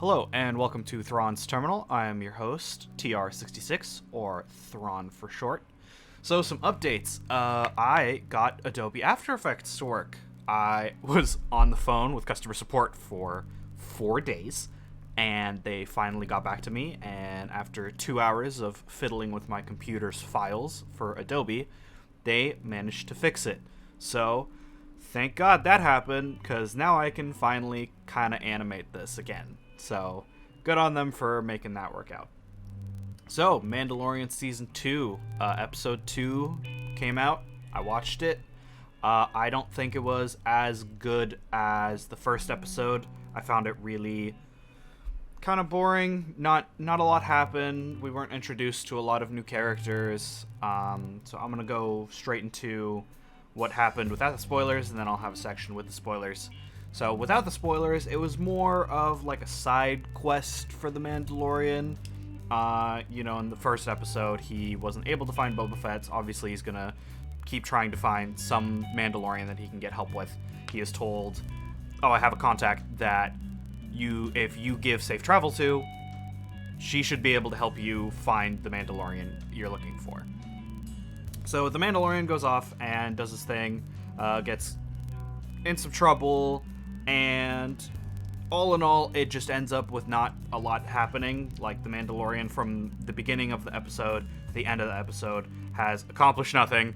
Hello, and welcome to Thrawn's Terminal. I am your host, TR66, or Thrawn for short. So, some updates. I got Adobe After Effects to work. I was on the phone with customer support for 4 days, and they finally got back to me, and after 2 hours of fiddling with my computer's files for Adobe, they managed to fix it. So, thank God that happened, because now I can finally kind of animate this again. So, good on them for making that work out. So, Mandalorian Season 2, Episode 2 came out. I watched it. I don't think it was as good as the first episode. I found it really kind of boring. Not a lot happened. We weren't introduced to a lot of new characters. So I'm going to go straight into what happened without the spoilers, and then I'll have a section with the spoilers. So, without the spoilers, it was more of like a side quest for the Mandalorian. In the first episode, he wasn't able to find Boba Fett. So obviously, he's gonna keep trying to find some Mandalorian that he can get help with. He is told, I have a contact that if you give safe travel to, she should be able to help you find the Mandalorian you're looking for. So, the Mandalorian goes off and does his thing, gets in some trouble, and all in all, it just ends up with not a lot happening. Like, the Mandalorian from the beginning of the episode to the end of the episode has accomplished nothing.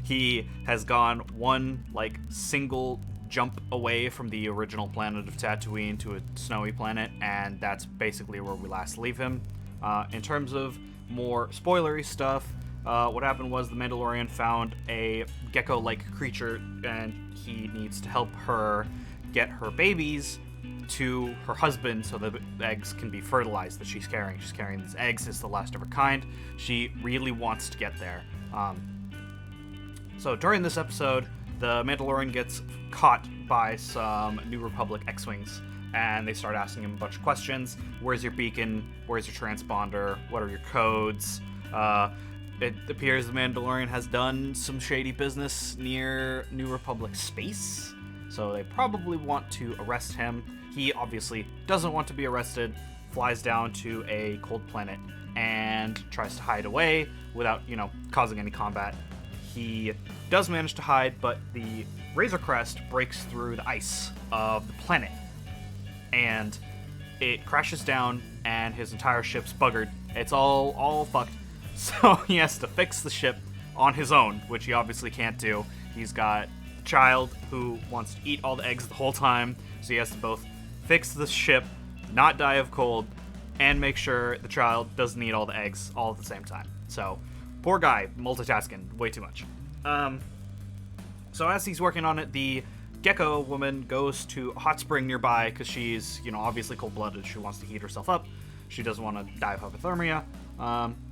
He has gone one, single jump away from the original planet of Tatooine to a snowy planet, and that's basically where we last leave him. In terms of more spoilery stuff, what happened was the Mandalorian found a gecko-like creature, and he needs to help her get her babies to her husband so the eggs can be fertilized that she's carrying. She's carrying these eggs. It's the last of her kind. She really wants to get there. So during this episode, the Mandalorian gets caught by some New Republic X-Wings, and they start asking him a bunch of questions. Where's your beacon? Where's your transponder? What are your codes? It appears the Mandalorian has done some shady business near New Republic space, so they probably want to arrest him. He obviously doesn't want to be arrested, flies down to a cold planet, and tries to hide away without, causing any combat. He does manage to hide, but the Razor Crest breaks through the ice of the planet, and it crashes down, and his entire ship's buggered. It's all fucked. So he has to fix the ship on his own, which he obviously can't do. He's got a child who wants to eat all the eggs the whole time, so he has to both fix the ship, not die of cold, and make sure the child doesn't eat all the eggs all at the same time. So, poor guy, multitasking way too much. So as he's working on it, the gecko woman goes to a hot spring nearby because she's, obviously cold-blooded. She wants to heat herself up. She doesn't want to die of hypothermia.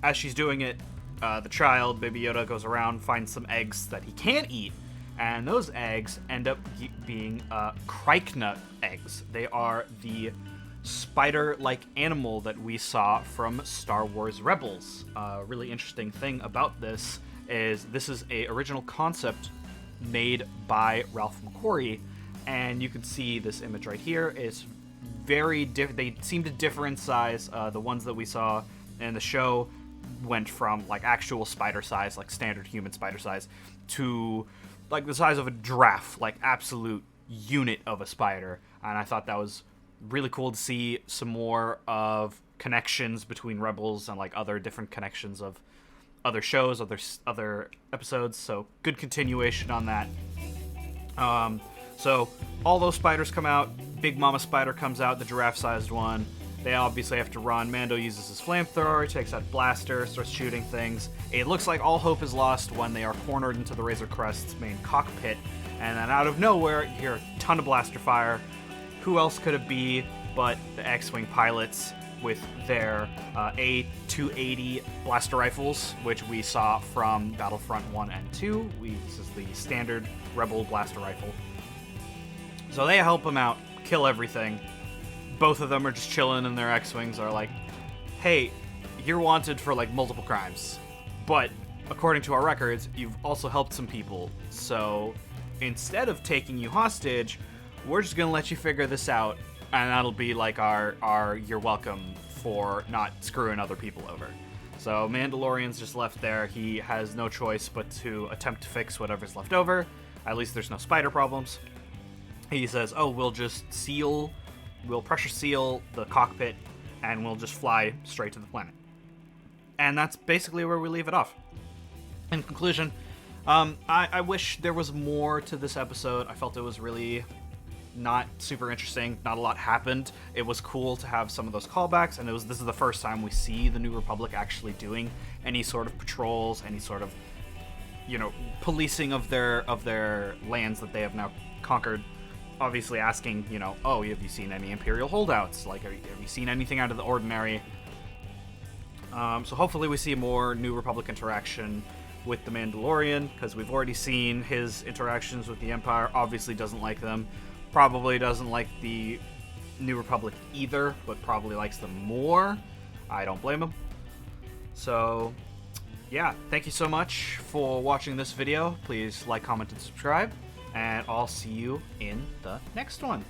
As she's doing it, the child, Baby Yoda, goes around, finds some eggs that he can't eat, and those eggs end up being Krykna eggs. They are the spider-like animal that we saw from Star Wars Rebels. A really interesting thing about this is a original concept made by Ralph McQuarrie, and you can see this image right here. It's very different. They seem to differ in size. The ones that we saw in the show went from actual spider size, standard human spider size, to the size of a giraffe, absolute unit of a spider. And I thought that was really cool to see some more of connections between Rebels and other different connections of other shows, other episodes. So good continuation on that. So all those spiders come out. Big Mama Spider comes out, the giraffe-sized one. They obviously have to run. Mando uses his flamethrower, takes out blaster, starts shooting things. It looks like all hope is lost when they are cornered into the Razor Crest's main cockpit, and then out of nowhere, you hear a ton of blaster fire. Who else could it be but the X-Wing pilots with their A280 blaster rifles, which we saw from Battlefront 1 and 2. This is the standard Rebel blaster rifle. So they help him out, kill everything. Both of them are just chilling, and their X-Wings are like, hey, you're wanted for multiple crimes, but according to our records, you've also helped some people, so instead of taking you hostage, we're just gonna let you figure this out and that'll be like our you're welcome for not screwing other people over. So Mandalorian's just left there. He has no choice but to attempt to fix whatever's left over. At least there's no spider problems. He says, oh, we'll pressure seal the cockpit, and we'll just fly straight to the planet. And that's basically where we leave it off. In conclusion, I wish there was more to this episode. I felt it was really not super interesting. Not a lot happened. It was cool to have some of those callbacks, and this is the first time we see the New Republic actually doing any sort of patrols, any sort of, policing of their lands that they have now conquered. Obviously asking, oh, have you seen any Imperial holdouts? Like, have you seen anything out of the ordinary? So hopefully we see more New Republic interaction with the Mandalorian, because we've already seen his interactions with the Empire. Obviously doesn't like them. Probably doesn't like the New Republic either, but probably likes them more. I don't blame him. So, yeah, thank you so much for watching this video. Please like, comment, and subscribe, and I'll see you in the next one.